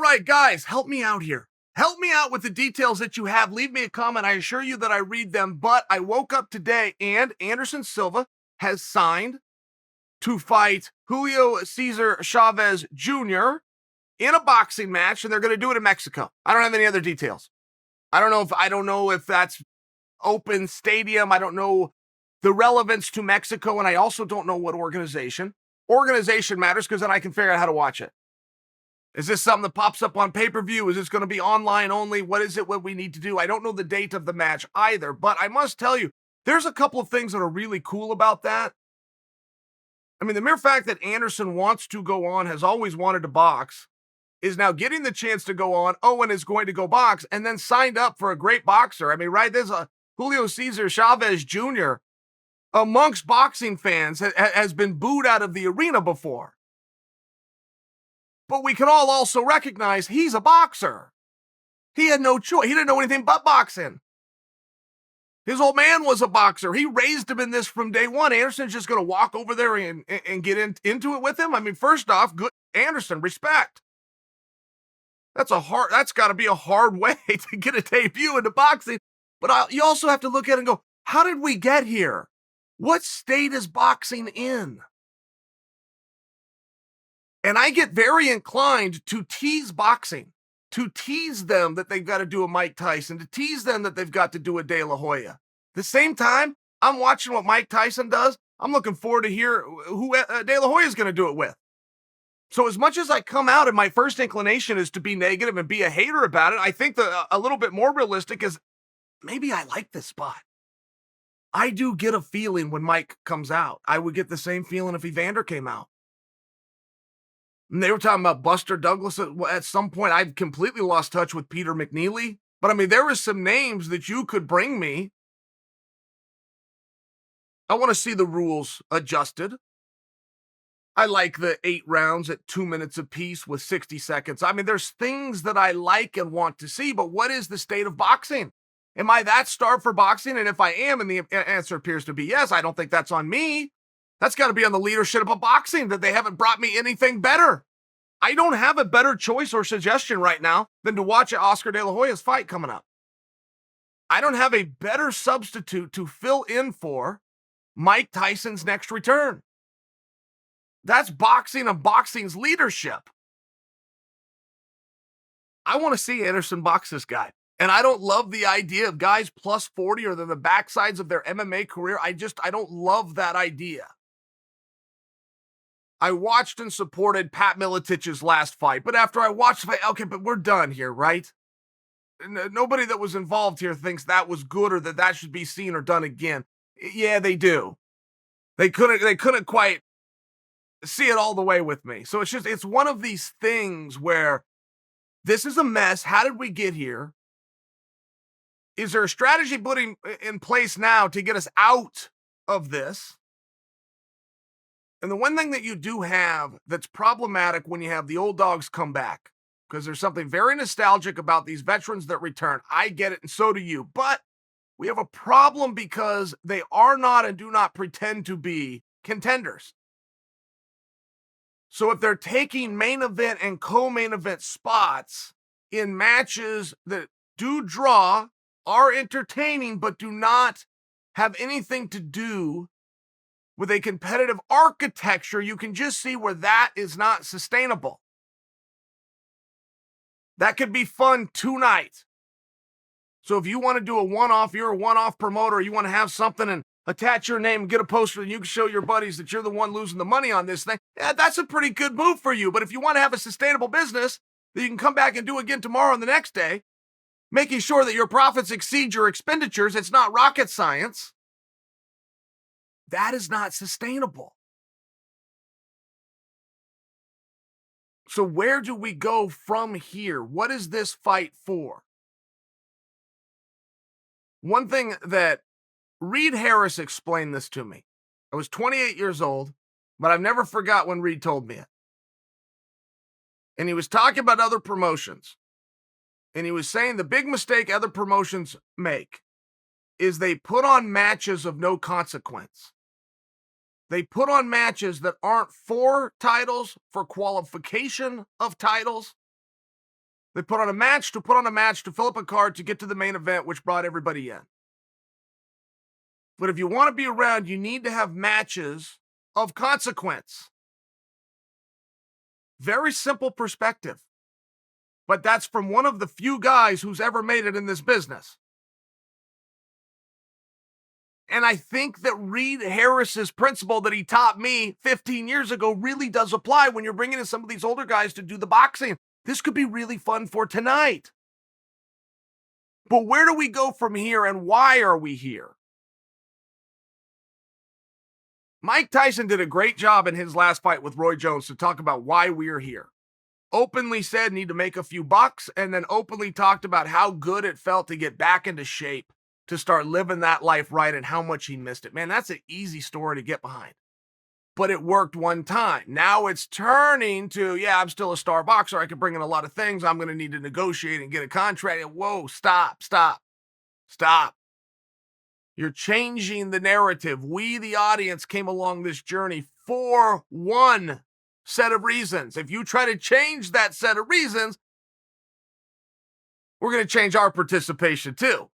right, guys, help me out here. Help me out with the details that you have. Leave me a comment. I assure you that I read them. But I woke up today and Anderson Silva has signed to fight Julio Cesar Chavez Jr. in a boxing match, and they're going to do it in Mexico. I don't have any other details. I don't know if that's open stadium. I don't know the relevance to Mexico, and I also don't know what organization. Organization matters because then I can figure out how to watch it. Is this something that pops up on pay-per-view? Is this going to be online only? What is it, what we need to do? I don't know the date of the match either, but I must tell you, there's a couple of things that are really cool about that. I mean, the mere fact that Anderson wants to go on, has always wanted to box, is now getting the chance to go on. Owen is going to go box and then signed up for a great boxer. I mean, right, there's a Julio Cesar Chavez Jr. amongst boxing fans has been booed out of the arena before. But we can all also recognize he's a boxer. He had no choice. He didn't know anything but boxing. His old man was a boxer. He raised him in this from day one. Anderson's just going to walk over there and get into it with him. I mean, first off, good Anderson, respect. That's got to be a hard way to get a debut into boxing. But you also have to look at it and go, how did we get here? What state is boxing in? And I get very inclined to tease boxing, to tease them that they've got to do a Mike Tyson, to tease them that they've got to do a De La Hoya. At the same time, I'm watching what Mike Tyson does. I'm looking forward to hear who De La Hoya is going to do it with. So as much as I come out and my first inclination is to be negative and be a hater about it, I think a little bit more realistic is maybe I like this spot. I do get a feeling when Mike comes out. I would get the same feeling if Evander came out. And they were talking about Buster Douglas at some point. I've completely lost touch with Peter McNeely. But I mean, there were some names that you could bring me. I want to see the rules adjusted. I like the 8 rounds at 2 minutes apiece with 60 seconds. I mean, there's things that I like and want to see, but what is the state of boxing? Am I that starved for boxing? And if I am, and the answer appears to be yes, I don't think that's on me. That's got to be on the leadership of boxing, that they haven't brought me anything better. I don't have a better choice or suggestion right now than to watch Oscar De La Hoya's fight coming up. I don't have a better substitute to fill in for Mike Tyson's next return. That's boxing and boxing's leadership. I want to see Anderson box this guy. And I don't love the idea of guys plus 40 or the backsides of their MMA career. I don't love that idea. I watched and supported Pat Militich's last fight, but after I watched the fight, okay, but we're done here, right? Nobody that was involved here thinks that was good or that should be seen or done again. Yeah, they do. They couldn't quite see it all the way with me. So it's one of these things where this is a mess. How did we get here? Is there a strategy putting in place now to get us out of this? And the one thing that you do have that's problematic when you have the old dogs come back, because there's something very nostalgic about these veterans that return. I get it, and so do you. But we have a problem because they are not and do not pretend to be contenders. So if they're taking main event and co-main event spots in matches that do draw, are entertaining, but do not have anything to do with a competitive architecture, you can just see where that is not sustainable. That could be fun tonight. So if you want to do a one-off, you're a one-off promoter, you want to have something and attach your name and get a poster and you can show your buddies that you're the one losing the money on this thing, yeah, that's a pretty good move for you. But if you want to have a sustainable business that you can come back and do again tomorrow and the next day, making sure that your profits exceed your expenditures, it's not rocket science. That is not sustainable. So where do we go from here? What is this fight for? One thing that Reed Harris explained this to me. I was 28 years old, but I've never forgot when Reed told me it. And he was talking about other promotions. And he was saying the big mistake other promotions make is they put on matches of no consequence. They put on matches that aren't for titles, for qualification of titles. They put on a match to put on a match to fill up a card to get to the main event, which brought everybody in. But if you want to be around, you need to have matches of consequence. Very simple perspective. But that's from one of the few guys who's ever made it in this business. And I think that Reed Harris's principle that he taught me 15 years ago really does apply when you're bringing in some of these older guys to do the boxing. This could be really fun for tonight. But where do we go from here, and why are we here? Mike Tyson did a great job in his last fight with Roy Jones to talk about why we're here. Openly said need to make a few bucks, and then openly talked about how good it felt to get back into shape, to start living that life right, and how much he missed it. Man, that's an easy story to get behind. But it worked one time. Now it's turning to, yeah, I'm still a star boxer. I can bring in a lot of things. I'm going to need to negotiate and get a contract. Whoa, stop. You're changing the narrative. We, the audience, came along this journey for one set of reasons. If you try to change that set of reasons, we're going to change our participation too.